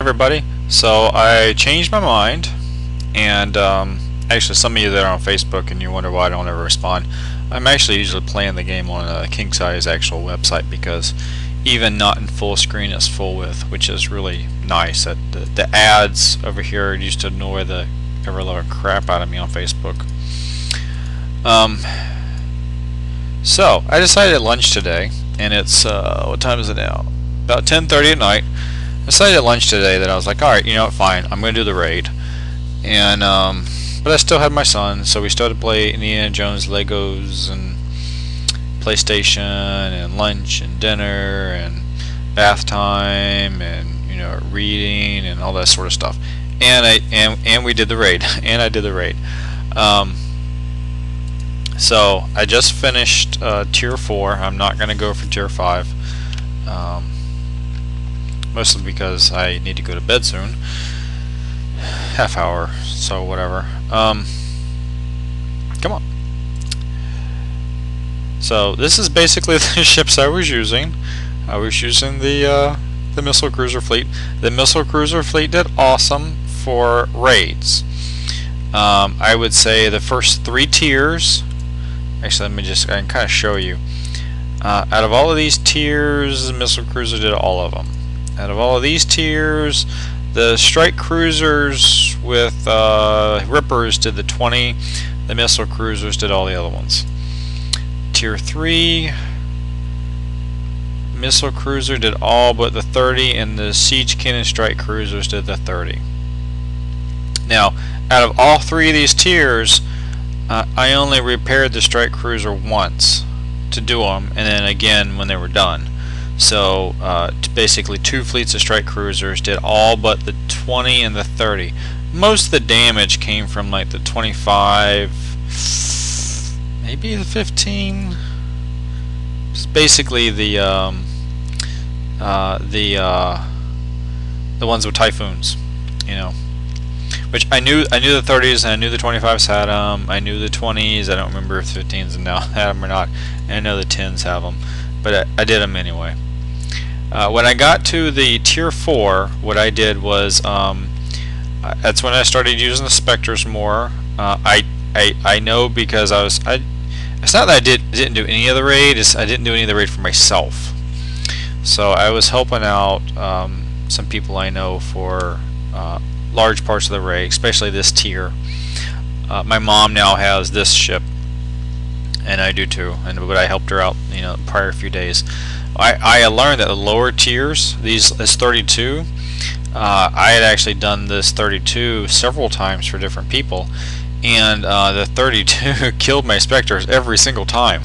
Everybody, so I changed my mind, and actually some of you that are on Facebook and you wonder why I don't ever respond, I'm actually usually playing the game on a king size actual website, because even not in full screen it's full width, which is really nice. That the ads over here used to annoy the ever-loving crap out of me on Facebook. So I decided at lunch today, and it's what time is it now? About 10:30 at night. I decided at lunch today that I was like, alright, you know what, fine, I'm going to do the raid. And but I still had my son, so we started to play Indiana Jones Legos and PlayStation and lunch and dinner and bath time and reading and all that sort of stuff. And we did the raid. And I did the raid. So I just finished tier 4. I'm not going to go for tier 5. Mostly because I need to go to bed soon. Half hour, so whatever. Come on. So this is basically the ships I was using. I was using the missile cruiser fleet. The missile cruiser fleet did awesome for raids. I would say the first 3 tiers. Actually, I can kind of show you. Out of all of these tiers, the missile cruiser did all of them. Out of all of these tiers, the strike cruisers with rippers did the 20. The missile cruisers did all the other ones. Tier 3, missile cruiser did all but the 30, and the siege cannon strike cruisers did the 30. Now, out of all 3 of these tiers, I only repaired the strike cruiser once to do them, and then again when they were done. So basically 2 fleets of strike cruisers did all but the 20 and the 30. Most of the damage came from like the 25, maybe the 15. It's basically the ones with typhoons, Which I knew the 30s and I knew the 25s had them. I knew the 20s. I don't remember if the 15s and now had them or not. And I know the 10s have them, but I did them anyway. When I got to the tier 4, what I did was that's when I started using the Spectres more. I know because it's not that I didn't do any of the raid. I didn't do any of the raid for myself. So I was helping out some people I know for large parts of the raid, especially this tier. My mom now has this ship, and I do too. But I helped her out, the prior few days. I learned that the lower tiers, this 32, I had actually done this 32 several times for different people, and the 32 killed my Spectres every single time,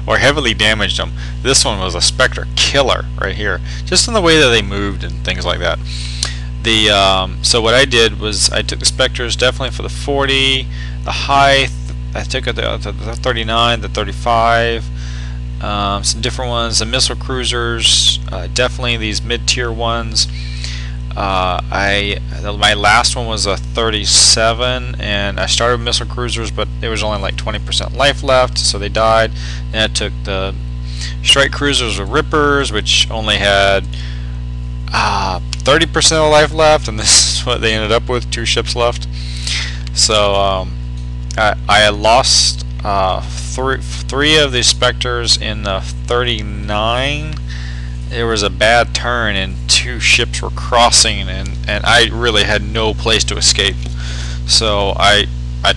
or heavily damaged them. This one was a Spectre killer right here, just in the way that they moved and things like that. So what I did was I took the Spectres definitely for the 40, the high, I took it the 39, the 35. Some different ones, the missile cruisers, definitely these mid-tier ones. My last one was a 37, and I started with missile cruisers, but there was only like 20% life left, so they died. And I took the strike cruisers with rippers, which only had 30% of life left, and this is what they ended up with, 2 ships left. So I lost 3 of the Spectres in the 39. There was a bad turn and 2 ships were crossing, and I really had no place to escape. So I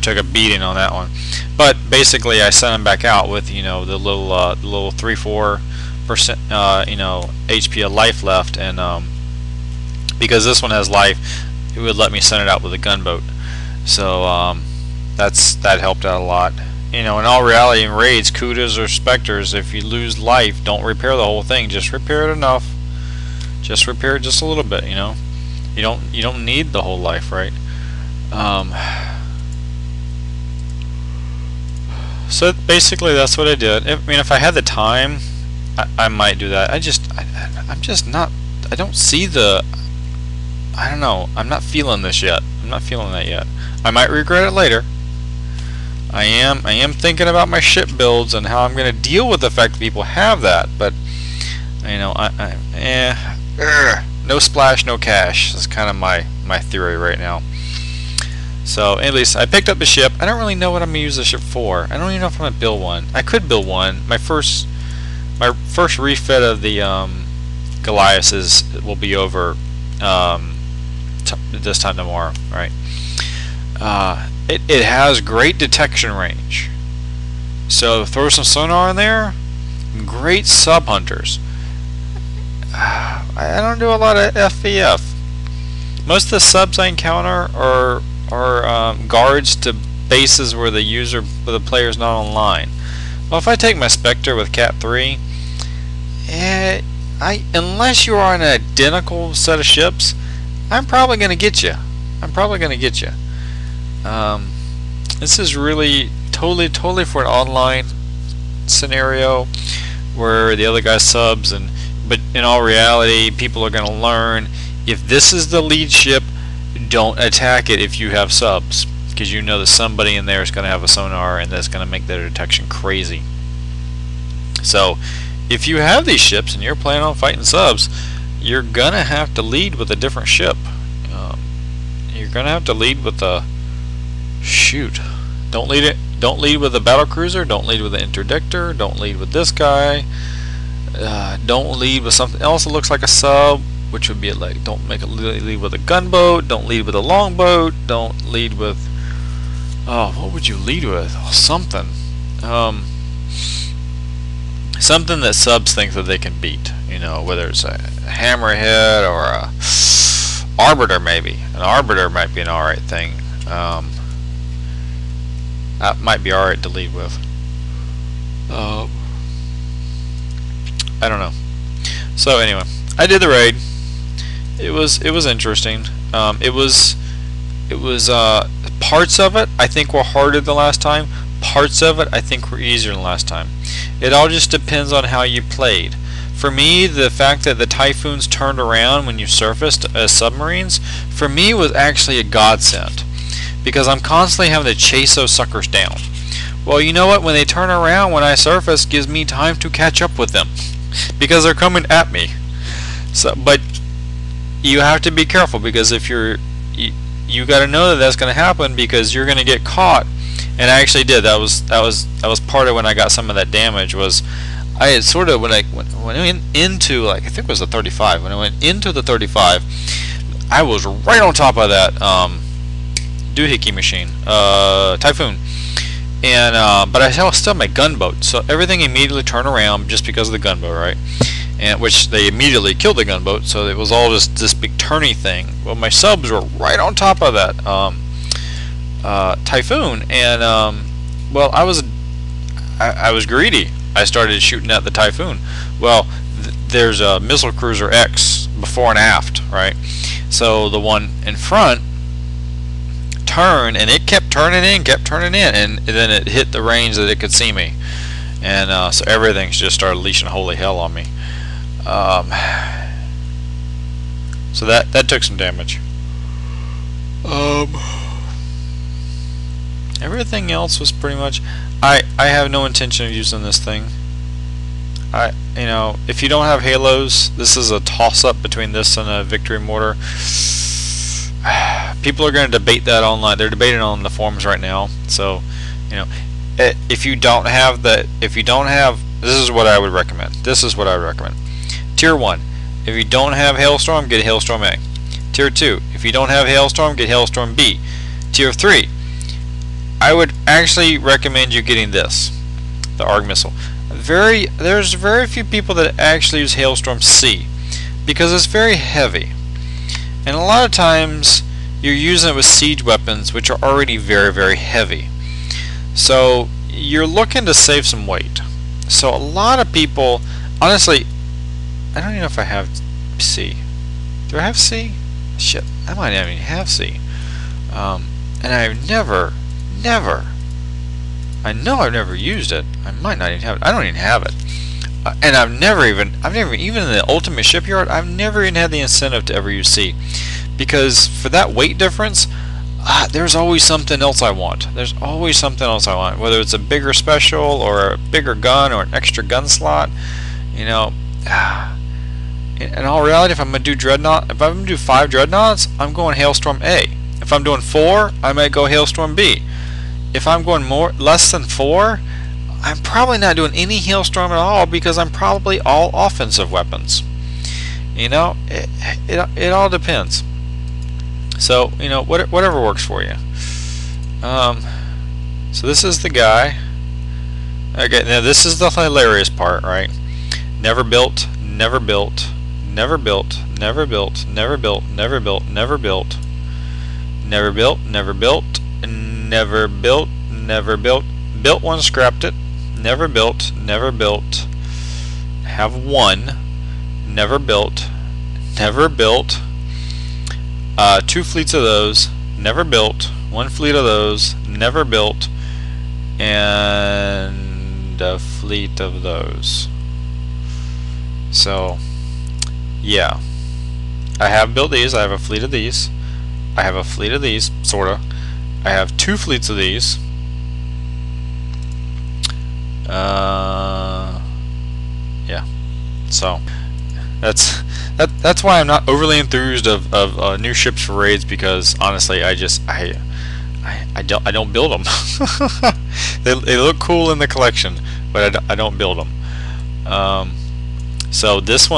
took a beating on that one. But basically I sent them back out with the little 3-4% HP of life left, and because this one has life, it would let me send it out with a gunboat. So that helped out a lot. In all reality, in raids, Kudas or Spectres, if you lose life, don't repair the whole thing. Just repair it enough. Just repair it just a little bit. You don't need the whole life, right? So basically, that's what I did. If I had the time, I might do that. I'm just not. I don't see the. I don't know. I'm not feeling this yet. I'm not feeling that yet. I might regret it later. I am thinking about my ship builds and how I'm going to deal with the fact that people have that, but no, no splash, no cash. That's kind of my theory right now. So, at least I picked up the ship. I don't really know what I'm gonna use the ship for. I don't even know if I'm gonna build one. I could build one. My first refit of the Goliaths will be over this time tomorrow, right? It has great detection range. So throw some sonar in there. Great sub hunters. I don't do a lot of FVF. Most of the subs I encounter are guards to bases where the player's not online. Well, if I take my Spectre with Cat 3, unless you are on an identical set of ships, I'm probably going to get you. This is really totally for an online scenario where the other guy subs, but in all reality, people are going to learn, if this is the lead ship, don't attack it if you have subs, because you know that somebody in there is going to have a sonar and that's going to make their detection crazy. So if you have these ships and you're planning on fighting subs, you're going to have to lead with a different ship. You're going to have to lead with a don't lead with a battle cruiser, don't lead with an interdictor, don't lead with this guy, don't lead with something else that looks like a sub, which would be like, don't lead with a gunboat, don't lead with a longboat, don't lead with, what would you lead with? Something that subs think that they can beat, you know, whether it's a hammerhead or a arbiter. Maybe an arbiter might be an alright thing. That might be alright to lead with. I don't know. So anyway, I did the raid. It was interesting. It was parts of it I think were harder than last time. Parts of it I think were easier than last time. It all just depends on how you played. For me, the fact that the Typhoons turned around when you surfaced as submarines, for me was actually a godsend, because I'm constantly having to chase those suckers down. Well, you know what? When they turn around when I surface, gives me time to catch up with them, because they're coming at me. So, but you have to be careful, because if you got to know that that's going to happen, because you're going to get caught. And I actually did. That was part of when I got some of that damage. Was I had sort of, when I went into, like, I think it was the 35. When I went into the 35, I was right on top of that doohickey machine, Typhoon, and but I still my gunboat. So everything immediately turned around just because of the gunboat, right? And which they immediately killed the gunboat. So it was all just this big turny thing. Well, my subs were right on top of that Typhoon, and well, I was greedy. I started shooting at the Typhoon. Well, there's a missile cruiser X before and aft, right? So the one in front turned, and it kept turning in, and then it hit the range that it could see me, and so everything just started leashing holy hell on me. So that took some damage. Everything else was pretty much. I have no intention of using this thing. You know, if you don't have halos, this is a toss-up between this and a Victory Mortar. People are going to debate that online. They're debating on the forums right now. So, you know, if you don't have, this is what I would recommend. Tier 1, if you don't have Hailstorm, get Hailstorm A. Tier 2, if you don't have Hailstorm, get Hailstorm B. Tier 3, I would actually recommend you getting this, the ARG missile. There's very few people that actually use Hailstorm C, because it's very heavy, and a lot of times you're using it with siege weapons, which are already very, very heavy. So you're looking to save some weight. So a lot of people, honestly, I don't even know if I have C. Do I have C? Shit, I might not even have C. And I've never, I know I've never used it. I might not even have it. I don't even have it. And I've never even in the Ultimate Shipyard, I've never even had the incentive to ever use C, because for that weight difference, there's always something else I want. Whether it's a bigger special or a bigger gun or an extra gun slot, you know, In all reality, if I'm going to do Dreadnought, if I'm going to do 5 Dreadnoughts, I'm going Hailstorm A. If I'm doing 4, I might go Hailstorm B. If I'm going less than 4, I'm probably not doing any Hailstorm at all, because I'm probably all offensive weapons. You know, it all depends. So, you know, whatever works for you. So this is the guy. Okay, now this is the hilarious part, right? Never built, never built, never built, never built, never built, never built, never built, never built, never built, never built, never built, built one, scrapped it, never built, have 1, never built, 2 fleets of those, never built, 1 fleet of those, never built, and a fleet of those. So yeah, I have built these. I have a fleet of these. I have a fleet of these, sorta. I have 2 fleets of these. Yeah. So that's why I'm not overly enthused of new ships for raids, because honestly, I don't build them. they look cool in the collection, but I don't build them. So this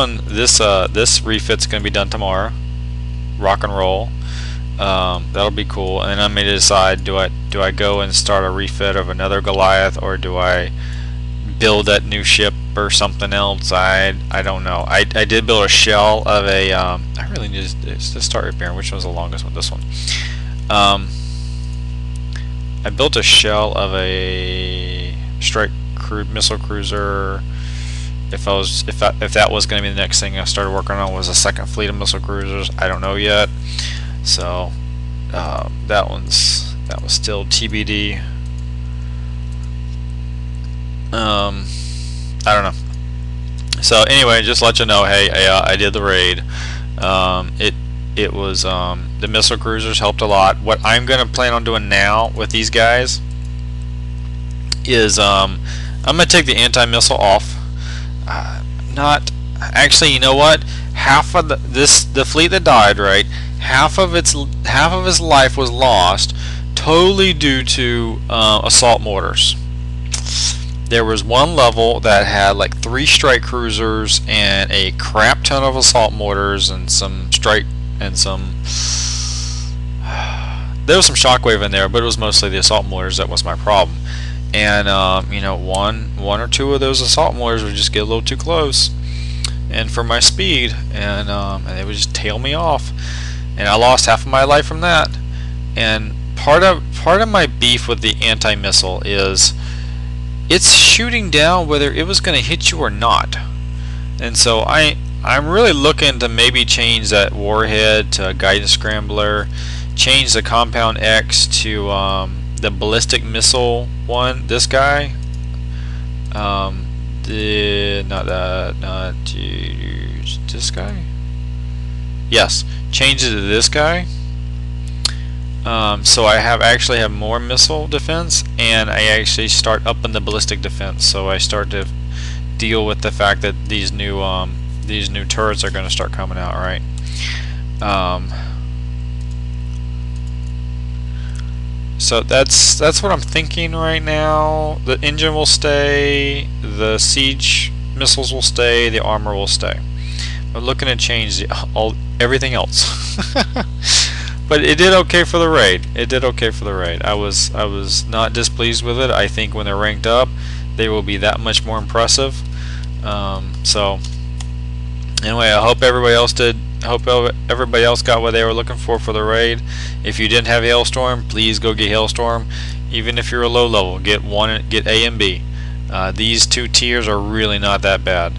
refit's gonna be done tomorrow. Rock and roll. That'll be cool. And then I'm gonna decide, do I go and start a refit of another Goliath, or do I build that new ship or something else? I don't know. I did build a shell of a I really need to start repairing. Which one's the longest one? This one. I built a shell of a strike missile cruiser. If that was going to be the next thing I started working on, was a second fleet of missile cruisers. I don't know yet. So that was still TBD. I don't know. So anyway, just let you know, hey, I did the raid. It was the missile cruisers helped a lot. What I'm gonna plan on doing now with these guys is I'm gonna take the anti-missile off. Not actually, you know what? Half of the fleet that died, right? Half of its life was lost totally due to assault mortars. There was one level that had like 3 strike cruisers and a crap ton of assault mortars and some strike and some. There was some shockwave in there, but it was mostly the assault mortars that was my problem. And you know, one or two of those assault mortars would just get a little too close, and for my speed, and they would just tail me off, and I lost half of my life from that. And part of my beef with the anti-missile is it's shooting down whether it was going to hit you or not. And so I'm really looking to maybe change that warhead to a guidance scrambler, change the compound X to the ballistic missile one. This guy, not this guy. Yes, change it to this guy. So I actually have more missile defense, and I actually start up in the ballistic defense. So I start to deal with the fact that these new turrets are going to start coming out, right? So that's what I'm thinking right now. The engine will stay, the siege missiles will stay, the armor will stay. I'm looking to change everything else. But it did okay for the raid. It did okay for the raid. I was not displeased with it. I think when they're ranked up, they will be that much more impressive. So anyway, I hope everybody else did. I hope everybody else got what they were looking for the raid. If you didn't have Hailstorm, please go get Hailstorm. Even if you're a low level, get A and B. These 2 tiers are really not that bad.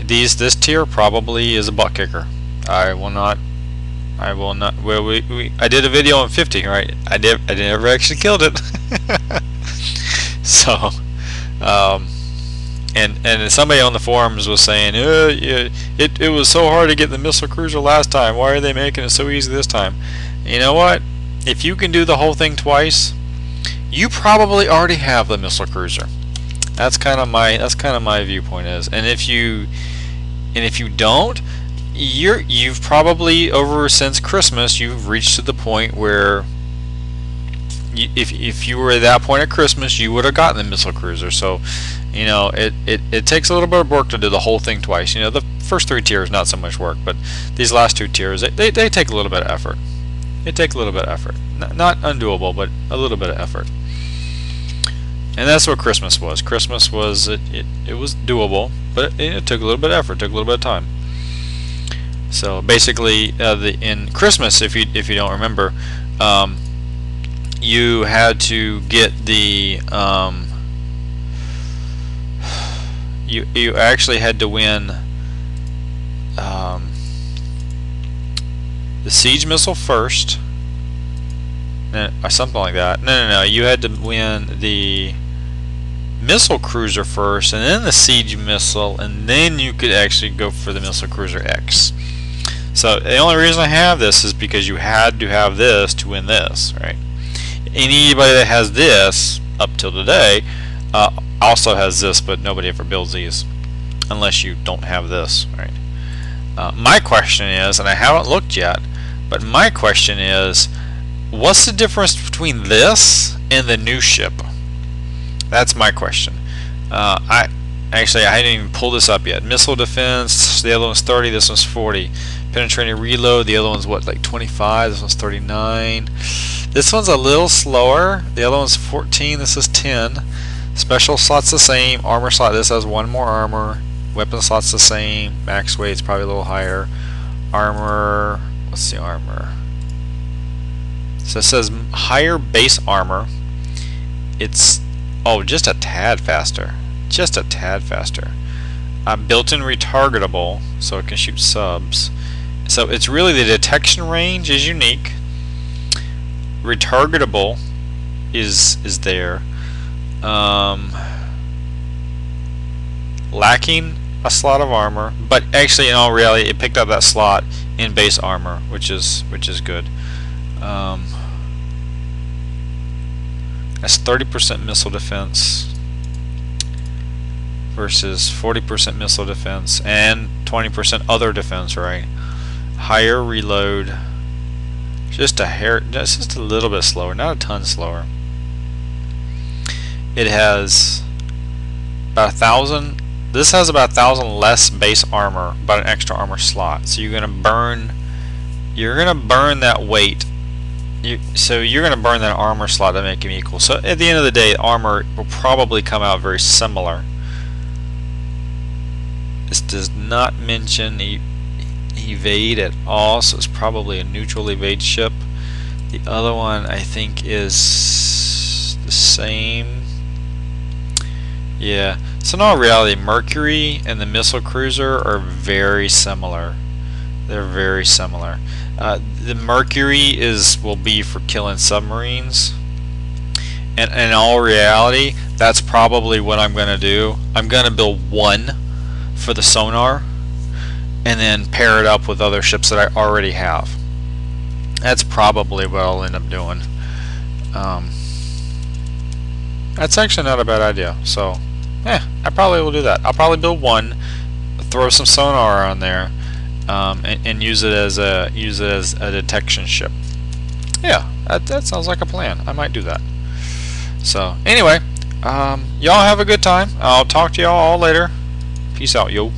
This tier probably is a butt kicker. I will not. Well, I did a video on 50, right? I never actually killed it. So, and somebody on the forums was saying, it was so hard to get the missile cruiser last time. Why are they making it so easy this time? You know what? If you can do the whole thing twice, you probably already have the missile cruiser. That's kind of my viewpoint is. And if you don't, you've probably over since Christmas you've reached to the point where if you were at that point at Christmas, you would have gotten the missile cruiser. So, you know, it takes a little bit of work to do the whole thing twice. You know, the first 3 tiers not so much work, but these last 2 tiers they take a little bit of effort. They take a little bit of effort. Not undoable, but a little bit of effort. And that's what Christmas was. Christmas was it was doable, but it took a little bit of effort, took a little bit of time. So basically, in Christmas, if you don't remember, you had to get the you actually had to win the siege missile first, or something like that. No. You had to win the missile cruiser first, and then the siege missile, and then you could actually go for the missile cruiser X. So the only reason I have this is because you had to have this to win this, right? Anybody that has this up till today also has this, but nobody ever builds these unless you don't have this, right? My question is, and I haven't looked yet, but my question is, what's the difference between this and the new ship? That's my question. I hadn't even pulled this up yet. Missile defense, the other one's 30, this one's 40. Penetrating reload, the other one's what, like 25, this one's 39. This one's a little slower, the other one's 14, this is 10. Special slot's the same, armor slot, this has 1 more armor. Weapon slot's the same, max weight's probably a little higher. Armor, what's the armor? So it says higher base armor. It's, oh, just a tad faster. Just a tad faster. Built-in retargetable, so it can shoot subs. So it's really the detection range is unique. Retargetable is there. Lacking a slot of armor, but actually in all reality it picked up that slot in base armor, which is good. That's 30% missile defense versus 40% missile defense and 20% other defense, right? Higher reload, just a little bit slower, not a ton slower. It has about 1,000. This has about 1,000 less base armor, about an extra armor slot. So you're gonna burn that weight. So you're gonna burn that armor slot to make them equal. So at the end of the day, armor will probably come out very similar. This does not mention evade at all, so it's probably a neutral evade ship. The other one I think is the same. Yeah, so in all reality, Mercury and the missile cruiser are very similar. They're very similar. The Mercury will be for killing submarines, and in all reality, that's probably what I'm going to do. I'm going to build one for the sonar, and then pair it up with other ships that I already have. That's probably what I'll end up doing. That's actually not a bad idea. So, I probably will do that. I'll probably build one, throw some sonar on there, and use it as a detection ship. Yeah, that sounds like a plan. I might do that. So anyway, y'all have a good time. I'll talk to y'all all later. Peace out, yo.